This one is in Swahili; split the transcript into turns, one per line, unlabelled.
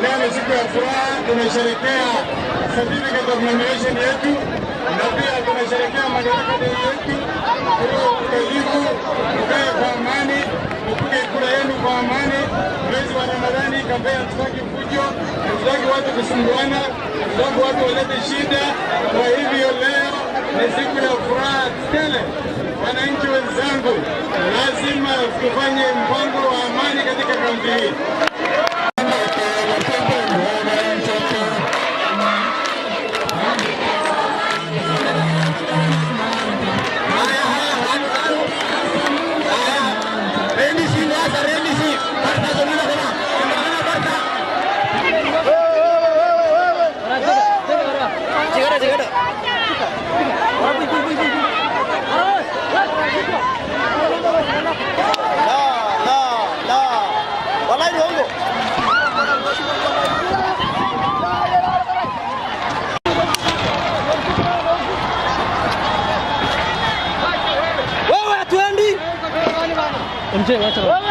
Leo ni siku ya furaha, tunasherehekea certificate of nomination yetu na pia tunasherehekea madaraka yetu. Tulivu, tukae kwa amani, tupige kura yenu kwa amani. Mwezi wa Ramadhani, kampeni hatutaki fujo, hatutaki watu kusumbuana, hatutaki watu walete shida. Kwa hivyo leo ni siku ya furaha tele. Wananchi wenzangu, lazima tufanye mpango wa amani katika kaunti hii.
MJ, wacha. Wewe.